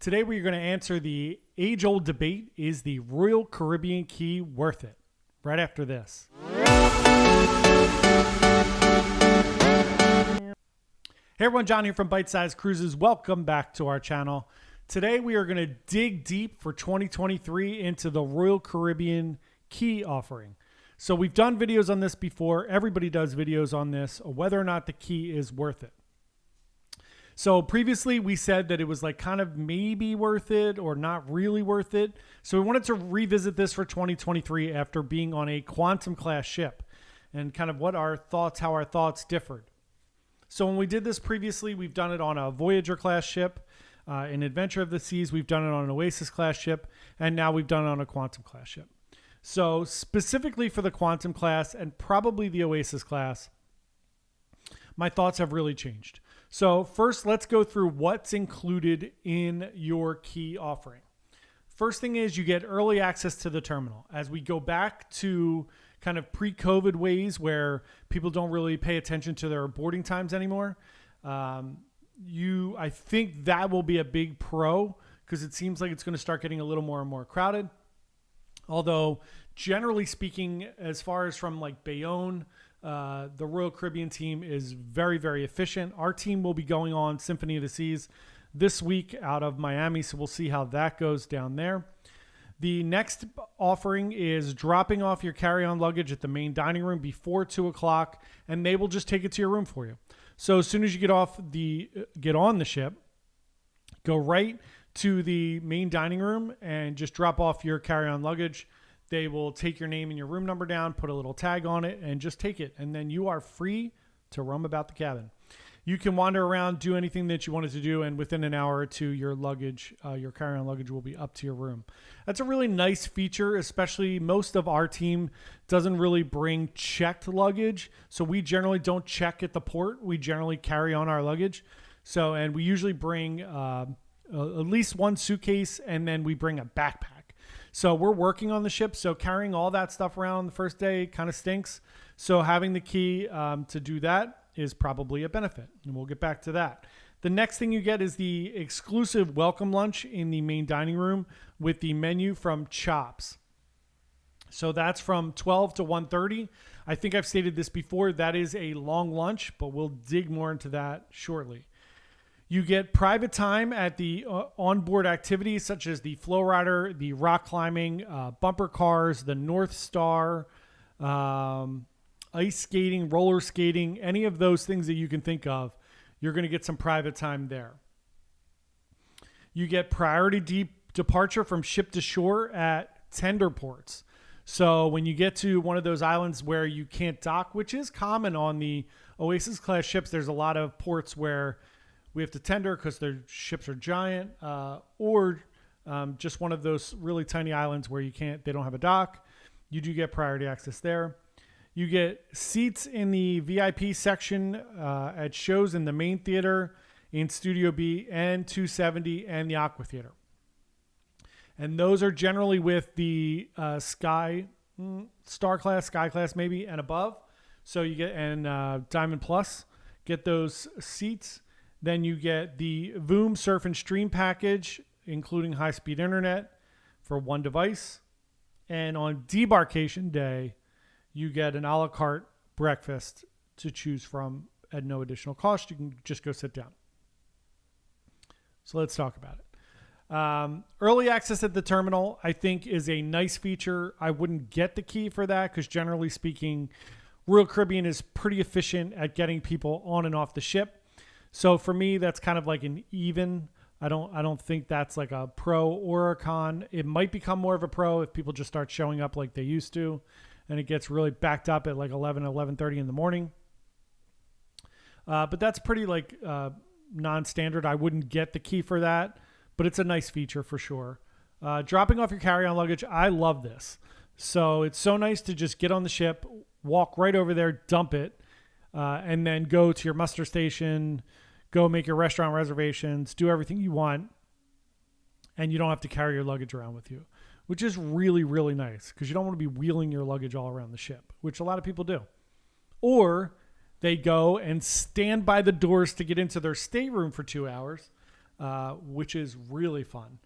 Today we're going to answer the age-old debate, is the Royal Caribbean key worth it? Right after this. Hey everyone, John here from Bite Size Cruises. Welcome back to our channel. Today we are going to dig deep for 2023 into the Royal Caribbean key offering. So we've done videos on this before. Everybody does videos on this, whether or not the key is worth it. So previously we said that it was like kind of maybe worth it or not really worth it. So we wanted to revisit this for 2023 after being on a Quantum class ship and kind of what our thoughts, how our thoughts differed. So when we did this previously, we've done it on a Voyager class ship, in Adventure of the Seas, we've done it on an Oasis class ship, and now we've done it on a Quantum class ship. So specifically for the Quantum class and probably the Oasis class, my thoughts have really changed. So first, let's go through what's included in your key offering. First thing is you get early access to the terminal. As we go back to kind of pre-COVID ways where people don't really pay attention to their boarding times anymore, I think that will be a big pro because it seems like it's going to start getting a little more and more crowded. Although, generally speaking, as far as from like Bayonne, the Royal Caribbean team is very, very efficient. Our team will be going on Symphony of the Seas this week out of Miami, so we'll see how that goes down there. The next offering is dropping off your carry-on luggage at the main dining room before 2 o'clock, and they will just take it to your room for you. So as soon as you get on the ship, go right to the main dining room and just drop off your carry-on luggage. They will take your name and your room number down, put a little tag on it, and just take it. And then you are free to roam about the cabin. You can wander around, do anything that you wanted to do, and within an hour or two, your luggage, your carry-on luggage will be up to your room. That's a really nice feature, especially most of our team doesn't really bring checked luggage. So we generally don't check at the port. We generally carry on our luggage. And we usually bring at least one suitcase, and then we bring a backpack. So we're working on the ship, so carrying all that stuff around on the first day kind of stinks. So having the key to do that is probably a benefit, and we'll get back to that. The next thing you get is the exclusive welcome lunch in the main dining room with the menu from Chops. So that's from 12 to 1:30. I think I've stated this before. That is a long lunch, but we'll dig more into that shortly. You get private time at the onboard activities such as the flow rider, the rock climbing, bumper cars, the North Star, ice skating, roller skating, any of those things that you can think of. You're going to get some private time there. You get priority departure from ship to shore at tender ports. So when you get to one of those islands where you can't dock, which is common on the Oasis class ships, there's a lot of ports where we have to tender because their ships are giant, or just one of those really tiny islands where they don't have a dock. You do get priority access there. You get seats in the VIP section at shows in the main theater, in Studio B, and 270, and the Aqua Theater. And those are generally with the Star class, Sky class maybe, and above. So you get, and Diamond Plus, get those seats. Then you get the Voom Surf and Stream package, including high-speed internet for one device. And on debarkation day, you get an a la carte breakfast to choose from at no additional cost. You can just go sit down. So let's talk about it. Early access at the terminal, I think, is a nice feature. I wouldn't get the key for that because generally speaking, Royal Caribbean is pretty efficient at getting people on and off the ship. So for me, that's kind of like an even. I don't think that's like a pro or a con. It might become more of a pro if people just start showing up like they used to, and it gets really backed up at like 11:30 in the morning. But that's pretty like non-standard. I wouldn't get the key for that, but it's a nice feature for sure. Dropping off your carry-on luggage, I love this. So it's so nice to just get on the ship, walk right over there, dump it, and then go to your muster station, go make your restaurant reservations, do everything you want, and you don't have to carry your luggage around with you, which is really, really nice because you don't want to be wheeling your luggage all around the ship, which a lot of people do. Or they go and stand by the doors to get into their stateroom for 2 hours, which is really fun.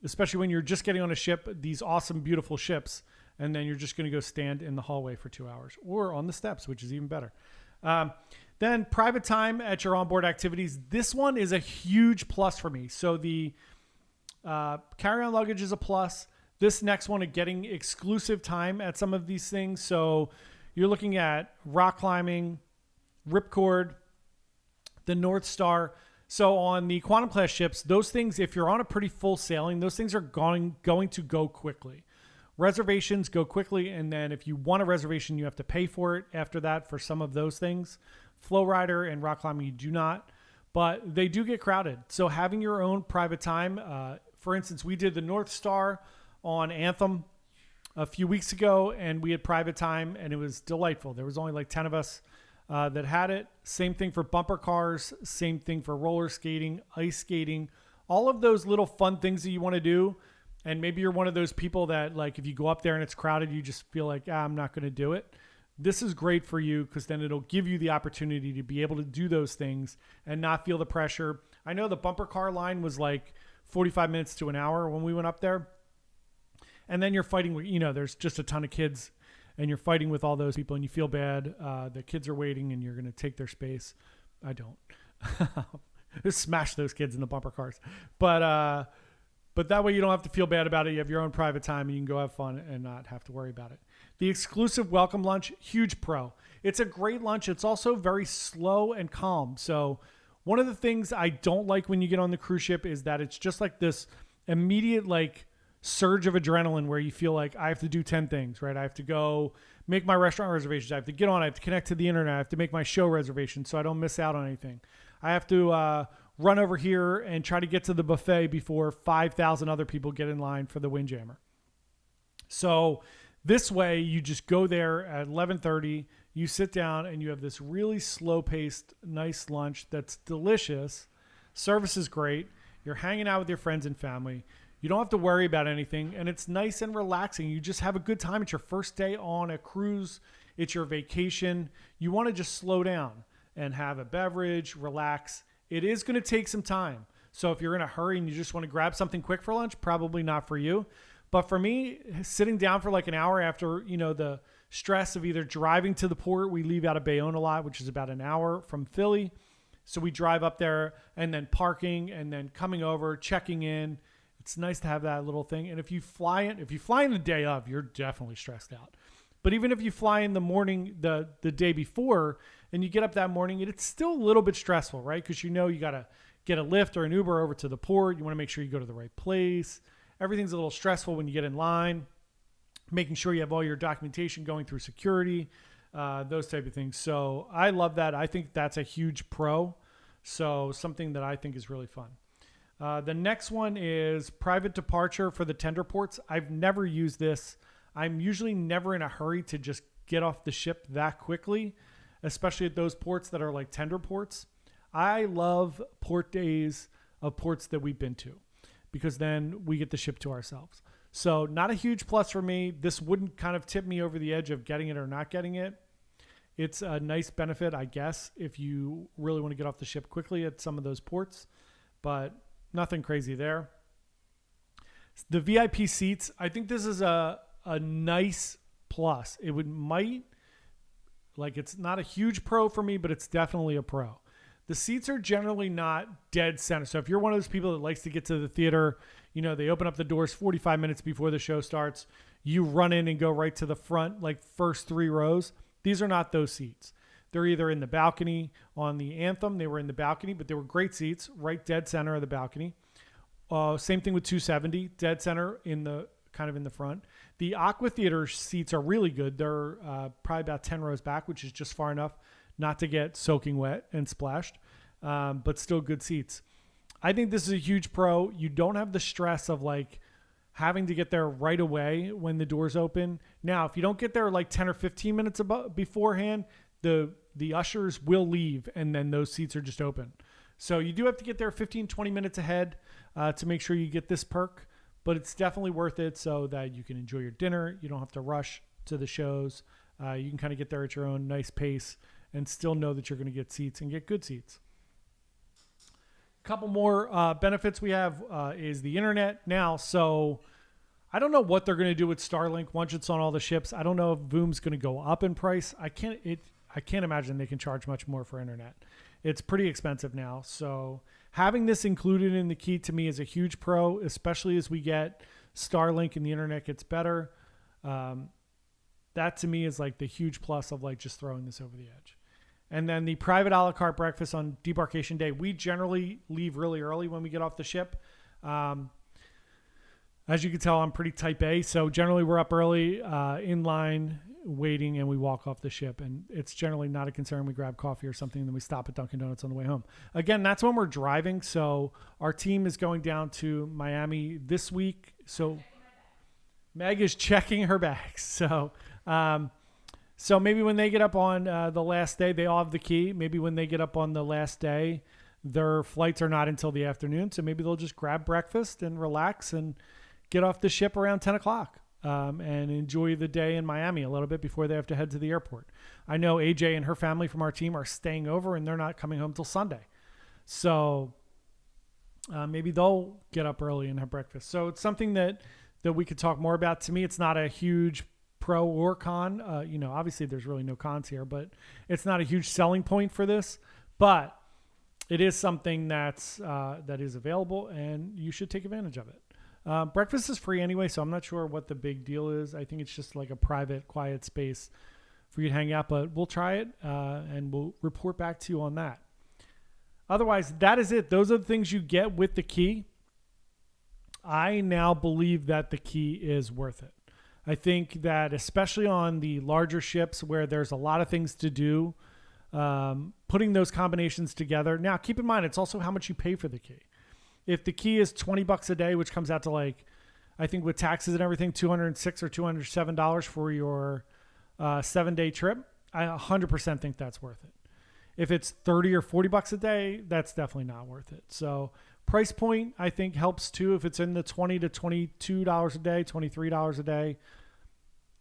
Especially when you're just getting on a ship, these awesome, beautiful ships, and then you're just going to go stand in the hallway for 2 hours or on the steps, which is even better. Then private time at your onboard activities. This one is a huge plus for me. So the carry-on luggage is a plus. This next one of getting exclusive time at some of these things. So you're looking at rock climbing, ripcord, the North Star. So on the Quantum class ships, those things, if you're on a pretty full sailing, those things are going to go quickly. Reservations go quickly, and then if you want a reservation, you have to pay for it after that for some of those things. Flow rider and rock climbing, you do not, but they do get crowded. So having your own private time, for instance, we did the North Star on Anthem a few weeks ago, and we had private time, and it was delightful. There was only like 10 of us that had it. Same thing for bumper cars, same thing for roller skating, ice skating, all of those little fun things that you want to do. And maybe you're one of those people that, like, if you go up there and it's crowded, you just feel like, I'm not going to do it. This is great for you because then it'll give you the opportunity to be able to do those things and not feel the pressure. I know the bumper car line was like 45 minutes to an hour when we went up there. And then you're fighting with, there's just a ton of kids and you're fighting with all those people and you feel bad. The kids are waiting and you're going to take their space. I don't. Just smash those kids in the bumper cars. But that way you don't have to feel bad about it. You have your own private time and you can go have fun and not have to worry about it. The exclusive welcome lunch, huge pro. It's a great lunch. It's also very slow and calm. So one of the things I don't like when you get on the cruise ship is that it's just like this immediate like surge of adrenaline where you feel like I have to do 10 things, right? I have to go make my restaurant reservations. I have to get on. I have to connect to the internet. I have to make my show reservation so I don't miss out on anything. I have to run over here and try to get to the buffet before 5,000 other people get in line for the Windjammer. So this way, you just go there at 11:30, you sit down, and you have this really slow-paced, nice lunch that's delicious. Service is great. You're hanging out with your friends and family. You don't have to worry about anything, and it's nice and relaxing. You just have a good time. It's your first day on a cruise. It's your vacation. You want to just slow down and have a beverage, relax. It is going to take some time. So if you're in a hurry and you just want to grab something quick for lunch, probably not for you. But for me, sitting down for like an hour after, the stress of either driving to the port, we leave out of Bayonne a lot, which is about an hour from Philly. So we drive up there and then parking and then coming over, checking in. It's nice to have that little thing. And if you fly in the day of, you're definitely stressed out. But even if you fly in the morning, the day before, and you get up that morning, it's still a little bit stressful, right? Because you got to get a Lyft or an Uber over to the port. You want to make sure you go to the right place. Everything's a little stressful when you get in line, making sure you have all your documentation going through security, those type of things. So I love that. I think that's a huge pro. So something that I think is really fun. The next one is private departure for the tender ports. I've never used this. I'm usually never in a hurry to just get off the ship that quickly, especially at those ports that are like tender ports. I love port days of ports that we've been to because then we get the ship to ourselves. So not a huge plus for me. This wouldn't kind of tip me over the edge of getting it or not getting it. It's a nice benefit, I guess, if you really want to get off the ship quickly at some of those ports, but nothing crazy there. The VIP seats, I think this is a nice plus. It's not a huge pro for me, but it's definitely a pro. The seats are generally not dead center. So if you're one of those people that likes to get to the theater, they open up the doors 45 minutes before the show starts. You run in and go right to the front, like first 3 rows. These are not those seats. They're either in the balcony on the Anthem. They were in the balcony, but they were great seats, right dead center of the balcony. Same thing with 270, dead center in the front. The Aqua Theater seats are really good. They're probably about 10 rows back, which is just far enough not to get soaking wet and splashed, but still good seats. I think this is a huge pro. You don't have the stress of like having to get there right away when the doors open. Now, if you don't get there like 10 or 15 minutes beforehand, the ushers will leave and then those seats are just open. So you do have to get there 15, 20 minutes ahead to make sure you get this perk, but it's definitely worth it so that you can enjoy your dinner. You don't have to rush to the shows. You can kind of get there at your own nice pace and still know that you're going to get seats and get good seats. couple more benefits we have is the internet now. So I don't know what they're going to do with Starlink once it's on all the ships. I don't know if Voom's going to go up in price. I can't imagine they can charge much more for internet. It's pretty expensive now. So having this included in the key to me is a huge pro, especially as we get Starlink and the internet gets better. That to me is like the huge plus of like just throwing this over the edge. And then the private a la carte breakfast on debarkation day. We generally leave really early when we get off the ship. As you can tell, I'm pretty type A. So generally we're up early, in line, waiting, and we walk off the ship. And it's generally not a concern. We grab coffee or something, and then we stop at Dunkin' Donuts on the way home. Again, that's when we're driving. So our team is going down to Miami this week. So Meg is checking her bags. So maybe when they get up on the last day, they all have the key. Maybe when they get up on the last day, their flights are not until the afternoon. So maybe they'll just grab breakfast and relax and get off the ship around 10 o'clock and enjoy the day in Miami a little bit before they have to head to the airport. I know AJ and her family from our team are staying over, and they're not coming home till Sunday. So maybe they'll get up early and have breakfast. So it's something that we could talk more about. To me, it's not a huge pro or con. Obviously there's really no cons here, but it's not a huge selling point for this. But it is something that is available, and you should take advantage of it. Breakfast is free anyway, so I'm not sure what the big deal is. I think it's just like a private, quiet space for you to hang out, but we'll try it, and we'll report back to you on that. Otherwise, that is it. Those are the things you get with the key. I now believe that the key is worth it. I think that especially on the larger ships where there's a lot of things to do, putting those combinations together. Now, keep in mind, it's also how much you pay for the key. If the key is $20 a day, which comes out to like, I think with taxes and everything, $206 or $207 for your 7-day trip, I 100% think that's worth it. If it's $30 or $40 a day, that's definitely not worth it. So price point, I think, helps too. If it's in the $20 to $22 a day, $23 a day,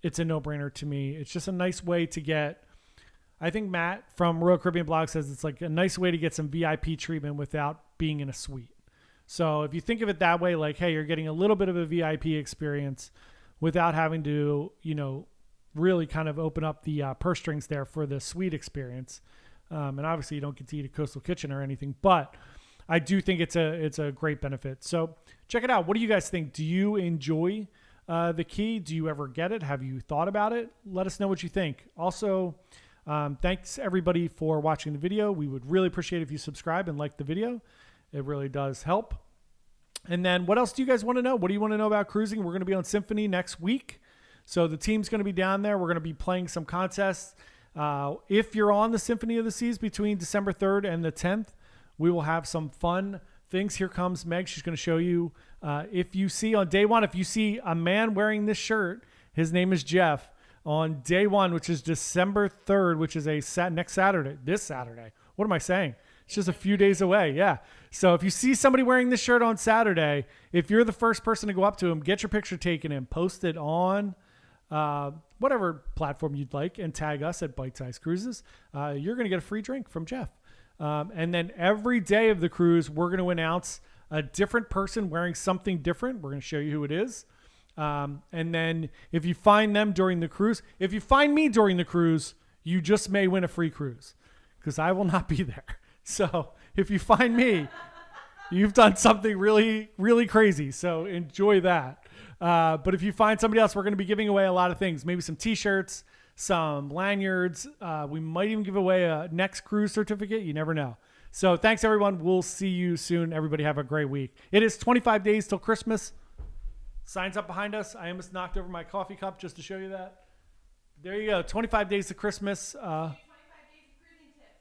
it's a no-brainer to me. It's just a nice way to get, I think Matt from Royal Caribbean Blog says it's like a nice way to get some VIP treatment without being in a suite. So if you think of it that way, like, hey, you're getting a little bit of a VIP experience without having to, really kind of open up the purse strings there for the suite experience. And obviously you don't get to eat a coastal kitchen or anything, but I do think it's a great benefit. So check it out. What do you guys think? Do you enjoy the key? Do you ever get it? Have you thought about it? Let us know what you think. Also, thanks everybody for watching the video. We would really appreciate if you subscribe and like the video. It really does help. And then what else do you guys want to know? What do you want to know about cruising? We're going to be on Symphony next week. So the team's going to be down there. We're going to be playing some contests. If you're on the Symphony of the Seas between December 3rd and the 10th, we will have some fun things. Here comes Meg. She's going to show you. If you see on day one, if you see a man wearing this shirt, his name is Jeff. On day one, which is December 3rd, which is next Saturday, this Saturday. What am I saying? It's just a few days away. Yeah. So if you see somebody wearing this shirt on Saturday, if you're the first person to go up to him, get your picture taken and post it on whatever platform you'd like and tag us at Bite Size Cruises. You're going to get a free drink from Jeff. And then every day of the cruise, we're going to announce a different person wearing something different. We're going to show you who it is. And then if you find them during the cruise, if you find me during the cruise, you just may win a free cruise because I will not be there. So if you find me, you've done something really, really crazy. So enjoy that. But if you find somebody else, we're going to be giving away a lot of things, maybe some t-shirts, some lanyards. We might even give away a next cruise certificate. You never know. So thanks everyone. We'll see you soon. Everybody have a great week. It is 25 days till Christmas. Signs up behind us. I almost knocked over my coffee cup just to show you that. There you go. 25 days to Christmas.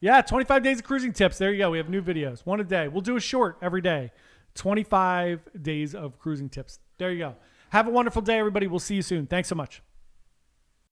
25 days of cruising tips. There you go. We have new videos. One a day. We'll do a short every day. 25 days of cruising tips. There you go. Have a wonderful day, everybody. We'll see you soon. Thanks so much.